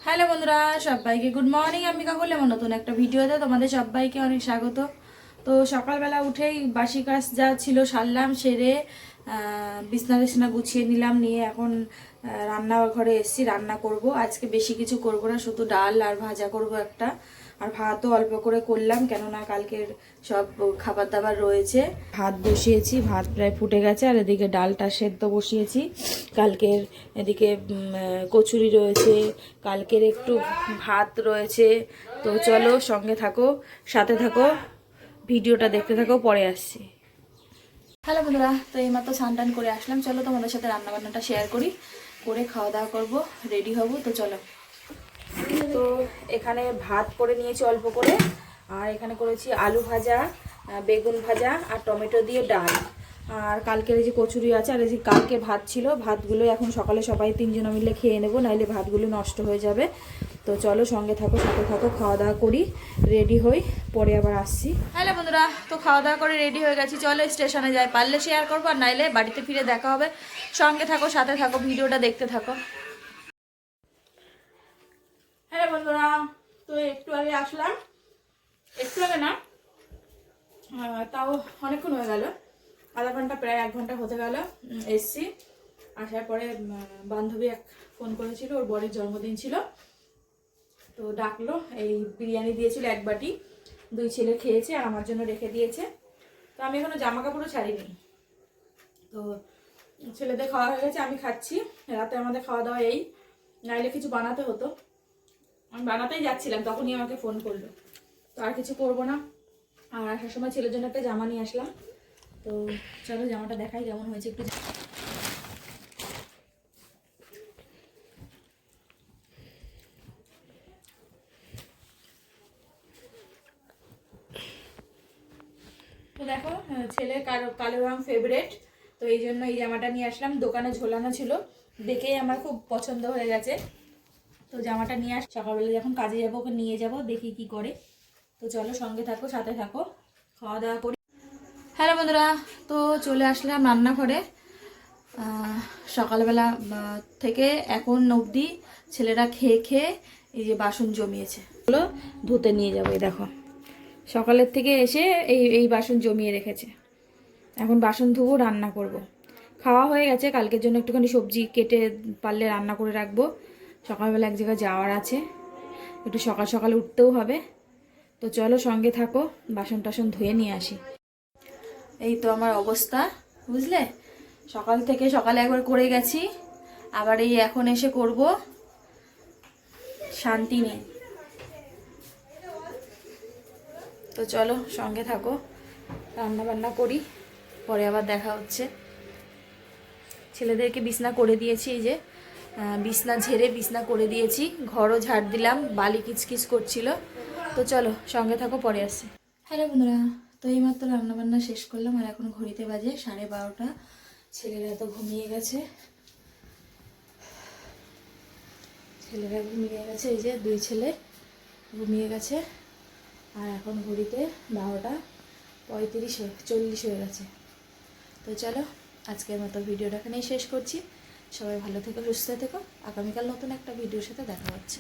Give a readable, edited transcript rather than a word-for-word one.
Hello বন্ধুরা, সবাইকে good morning. আমি কাকুল এমন নতুন একটা ভিডিওতে তোমাদের সবাইকে অনেক স্বাগত। তো সকালবেলা উঠেই বাসি কাজ যা ছিল সারলাম, সেরে বিছনা টিছনা গুছিয়ে নিলাম, নিয়ে এখন রান্নাঘরে এসেছি। রান্না করব আজকে, বেশি কিছু করব না, শুধু ডাল আর ভাজা করব একটা, আর ভাতও অল্প করে করলাম, কেননা কালকের সব খাবার দাবার রয়েছে। ভাত বসিয়েছি, ভাত প্রায় ফুটে গেছে, আর এদিকে ডালটা সেদ্ধ বসিয়েছি। কালকের এদিকে কচুরি রয়েছে, কালকের একটু ভাত রয়েছে। তো চলো সঙ্গে থাকো, সাথে থাকো, ভিডিওটা দেখতে থাকো, পরে আসছি। হ্যালো বন্ধুরা, তো এইমাত্র স্নান টান করে আসলাম। চলো তোমাদের সাথে রান্নাবান্নাটা শেয়ার করি, করে খাওয়া দাওয়া করবো, রেডি হব। তো চলো। তো এখানে ভাত করে নিয়েছি অল্প করে, আর এখানে করেছি আলু ভাজা, বেগুন ভাজা আর টমেটো দিয়ে ডাল। আর কালকের এই যে কচুরি আছে, আর এই যে কালকে ভাত ছিল, ভাতগুলো এখন সকালে সবাই তিনজন মিলে খেয়ে নেবো, নাইলে ভাতগুলো নষ্ট হয়ে যাবে। তো চলো সঙ্গে থাকো, সাথে থাকো, খাওয়া দাওয়া করি, রেডি হই, পরে আবার আসছি। হ্যালো বন্ধুরা, তো খাওয়া দাওয়া করে রেডি হয়ে গেছি। চলো স্টেশনে যাই, পারলে শেয়ার করবো, আর নাইলে বাড়িতে ফিরে দেখা হবে। সঙ্গে থাকো, সাথে থাকো, ভিডিওটা দেখতে থাকো। হ্যাঁ বন্ধুরা, তো একটু আগে আসলাম, একটু আগে না, তাও অনেকক্ষণ হয়ে গেল, আধা ঘন্টা, প্রায় 1 ঘন্টা হতে গেল এসছি। আসার পরে বান্ধবী এক ফোন করেছিল, ওর বরের জন্মদিন ছিল, তো ডাকলো। এই বিরিয়ানি দিয়েছিল 1 বাটি, 2 ছেলে খেয়েছে, আর আমার জন্য রেখে দিয়েছে। তো আমি এখনো জামা কাপড়ও ছাড়িনি। তো ছেলেদের খাওয়া হয়ে গেছে, আমি খাচ্ছি। রাতে আমাদের খাওয়া দাওয়া এই, নাইলে কিছু বানাতে হতো, আমি বানাতেই যাচ্ছিলাম, তখনই আমাকে ফোন করলো। তো আর কিছু করবো না। আর আসার সময় ছেলের জন্য একটা জামা নিয়ে আসলাম। তো চলো জামাটা দেখাই কেমন হয়েছে একটু। তো দেখো, ছেলের কালো রং ফেভারেট, তো এই জন্য এই জামাটা নিয়ে আসলাম। দোকানে ঝোলানো ছিল, দেখেই আমার খুব পছন্দ হয়ে গেছে। তো জামাটা নিয়ে সকালবেলা যখন কাজে যাবো ওকে নিয়ে যাব, দেখি কি করে। তো চলো সঙ্গে থাকো, সাথে থাকো, খাওয়া দাওয়া করি। হ্যালো বন্ধুরা, তো চলে আসলাম রান্নাঘরে। সকালবেলা থেকে এখন অবধি ছেলেরা খেয়ে খেয়ে এই যে বাসন জমিয়েছে, হলো ধুতে নিয়ে যাবো। এই দেখো, সকালের থেকে এসে এই এই বাসন জমিয়ে রেখেছে। এখন বাসন ধুবো, রান্না করব। খাওয়া হয়ে গেছে, কালকের জন্য একটুখানি সবজি কেটে পারলে রান্না করে রাখবো। সকালবেলা এক জায়গায় যাওয়ার আছে, একটু সকাল সকাল উঠতেও হবে। তো চলো সঙ্গে থাকো, বাসন টাসন ধুয়ে নিয়ে আসি। এই তো আমার অবস্থা, বুঝলে, সকাল থেকে সকালে একবার করে গেছি, আবার এই এখন এসে করব, শান্তি নেই। তো চলো সঙ্গে থাকো, রান্না বান্না করি, পরে আবার দেখা হচ্ছে। ছেলেদেরকে বিছনা করে দিয়েছি, এই যে বিছনা ঝেড়ে বিছনা করে দিয়েছি, ঘরও ঝাড় দিলাম, বালি কিচকিচ করছিল। তো চলো সঙ্গে থাকো, পরে আসছি। হ্যালো বন্ধুরা, তো এইমাত্র রান্নাবান্না শেষ করলাম, আর এখন ঘড়িতে বাজে 12:30। ছেলেরা তো ঘুমিয়ে গেছে, এই যে 2 ছেলে ঘুমিয়ে গেছে। আর এখন ঘড়িতে 12:35 হয়ে গেছে। তো চলো আজকের মতো ভিডিওটা এখানেই শেষ করছি। সবাই ভালো থেকো, সুস্থ থেকো, আগামীকাল নতুন একটা ভিডিওর সাথে দেখা হচ্ছে।